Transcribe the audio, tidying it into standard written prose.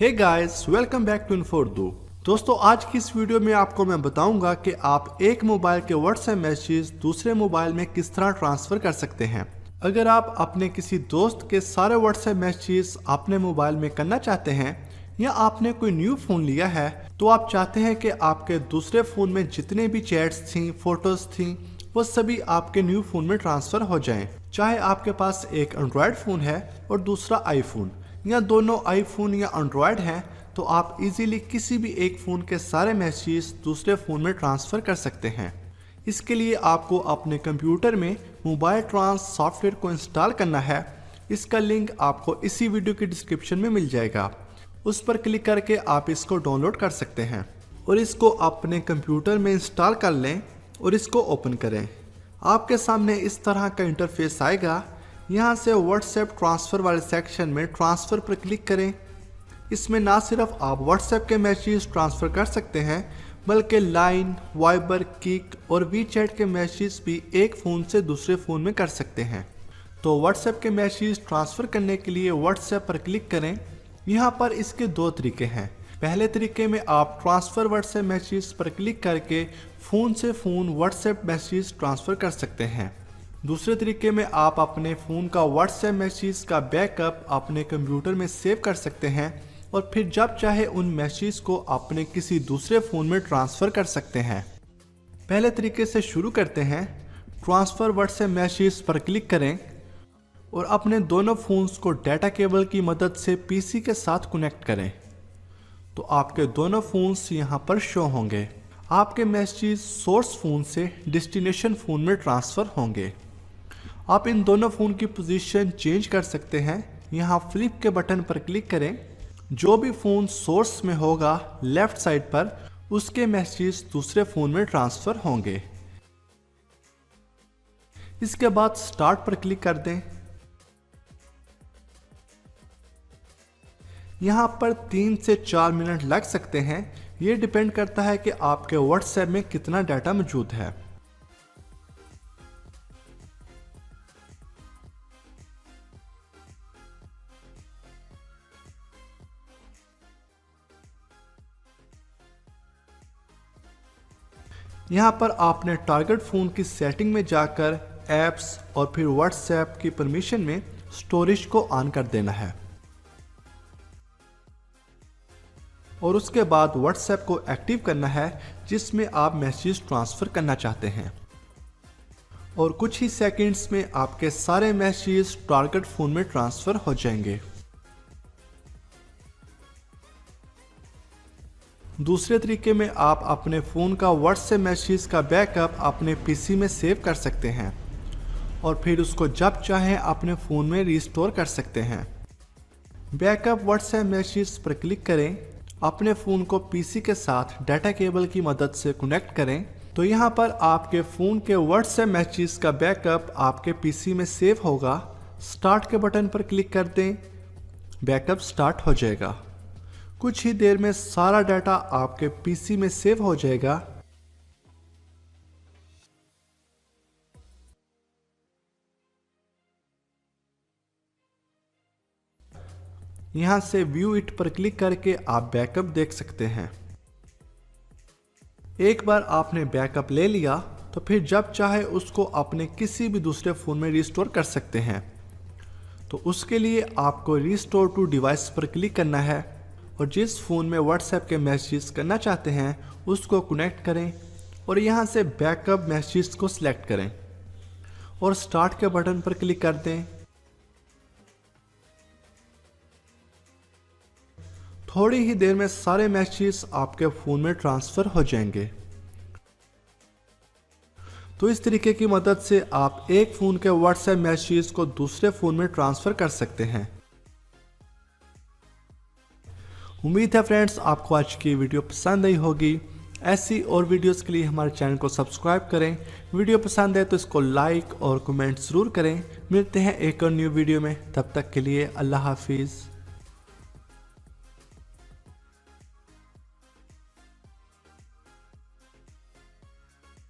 Hey guys, welcome back to info. दोस्तों, आज की इस वीडियो में आपको मैं बताऊंगा कि आप एक मोबाइल के व्हाट्सएप मैसेज दूसरे मोबाइल में किस तरह ट्रांसफर कर सकते हैं। अगर आप अपने किसी दोस्त के सारे व्हाट्सएप मैसेज अपने मोबाइल में करना चाहते हैं या आपने कोई न्यू फोन लिया है तो आप चाहते हैं कि आपके दूसरे फोन में जितने भी चैट्स थी, फोटोज थी, वो सभी आपके न्यू फोन में ट्रांसफर हो जाएं। चाहे आपके पास एक एंड्रॉयड फोन है और दूसरा आईफोन, या दोनों आईफोन या एंड्रॉयड हैं, तो आप इजीली किसी भी एक फ़ोन के सारे मैसेज दूसरे फ़ोन में ट्रांसफ़र कर सकते हैं। इसके लिए आपको अपने कंप्यूटर में मोबाइल ट्रांस सॉफ्टवेयर को इंस्टॉल करना है। इसका लिंक आपको इसी वीडियो की डिस्क्रिप्शन में मिल जाएगा। उस पर क्लिक करके आप इसको डाउनलोड कर सकते हैं और इसको अपने कंप्यूटर में इंस्टॉल कर लें और इसको ओपन करें। आपके सामने इस तरह का इंटरफेस आएगा। यहाँ से व्हाट्सएप ट्रांसफ़र वाले सेक्शन में ट्रांसफ़र पर क्लिक करें। इसमें ना सिर्फ आप व्हाट्सएप के मैसेज ट्रांसफ़र कर सकते हैं बल्कि लाइन, वाइबर, किक और वीचैट के मैसेज भी एक फ़ोन से दूसरे फ़ोन में कर सकते हैं। तो व्हाट्सएप के मैसेज ट्रांसफ़र करने के लिए व्हाट्सएप पर क्लिक करें। यहाँ पर इसके दो तरीके हैं। पहले तरीके में आप ट्रांसफ़र व्हाट्सएप मैसेज पर क्लिक करके फ़ोन से फ़ोन व्हाट्सएप मैसेज ट्रांसफ़र कर सकते हैं। दूसरे तरीके में आप अपने फ़ोन का व्हाट्सएप मैसेज का बैकअप अपने कंप्यूटर में सेव कर सकते हैं और फिर जब चाहे उन मैसेज को अपने किसी दूसरे फ़ोन में ट्रांसफ़र कर सकते हैं। पहले तरीके से शुरू करते हैं। ट्रांसफ़र व्हाट्सएप मैसेज पर क्लिक करें और अपने दोनों फ़ोन्स को डाटा केबल की मदद से पीसी के साथ कनेक्ट करें तो आपके दोनों फ़ोन्स यहाँ पर शो होंगे। आपके मैसेज सोर्स फ़ोन से डेस्टिनेशन फ़ोन में ट्रांसफ़र होंगे। आप इन दोनों फ़ोन की पोजीशन चेंज कर सकते हैं। यहाँ फ्लिप के बटन पर क्लिक करें। जो भी फ़ोन सोर्स में होगा लेफ़्ट साइड पर, उसके मैसेज दूसरे फ़ोन में ट्रांसफ़र होंगे। इसके बाद स्टार्ट पर क्लिक कर दें। यहाँ पर 3 से 4 मिनट लग सकते हैं। ये डिपेंड करता है कि आपके व्हाट्सएप में कितना डाटा मौजूद है। यहाँ पर आपने टारगेट फ़ोन की सेटिंग में जाकर ऐप्स और फिर व्हाट्सएप की परमिशन में स्टोरेज को ऑन कर देना है और उसके बाद व्हाट्सएप को एक्टिव करना है जिसमें आप मैसेज ट्रांसफ़र करना चाहते हैं और कुछ ही सेकंड्स में आपके सारे मैसेज टारगेट फ़ोन में ट्रांसफ़र हो जाएंगे। दूसरे तरीके में आप अपने फ़ोन का व्हाट्सएप मैसेज का बैकअप अपने पीसी में सेव कर सकते हैं और फिर उसको जब चाहें अपने फ़ोन में रिस्टोर कर सकते हैं। बैकअप व्हाट्सएप मैसेज पर क्लिक करें। अपने फ़ोन को पीसी के साथ डाटा केबल की मदद से कनेक्ट करें तो यहाँ पर आपके फ़ोन के व्हाट्सएप मैसेज का बैकअप आपके पीसी में सेव होगा। स्टार्ट के बटन पर क्लिक कर दें। बैकअप स्टार्ट हो जाएगा। कुछ ही देर में सारा डाटा आपके पीसी में सेव हो जाएगा। यहाँ से व्यू इट पर क्लिक करके आप बैकअप देख सकते हैं। एक बार आपने बैकअप ले लिया तो फिर जब चाहे उसको अपने किसी भी दूसरे फ़ोन में रिस्टोर कर सकते हैं। तो उसके लिए आपको रिस्टोर टू डिवाइस पर क्लिक करना है और जिस फ़ोन में व्हाट्सएप के मैसेज करना चाहते हैं उसको कनेक्ट करें और यहाँ से बैकअप मैसेज को सिलेक्ट करें और स्टार्ट के बटन पर क्लिक कर दें। थोड़ी ही देर में सारे मैसेज आपके फ़ोन में ट्रांसफ़र हो जाएंगे। तो इस तरीके की मदद से आप एक फ़ोन के व्हाट्सएप मैसेज को दूसरे फ़ोन में ट्रांसफ़र कर सकते हैं। उम्मीद है फ्रेंड्स आपको आज की वीडियो पसंद आई होगी। ऐसी और वीडियोस के लिए हमारे चैनल को सब्सक्राइब करें। वीडियो पसंद है तो इसको लाइक और कमेंट ज़रूर करें। मिलते हैं एक और न्यू वीडियो में, तब तक के लिए अल्लाह हाफिज़।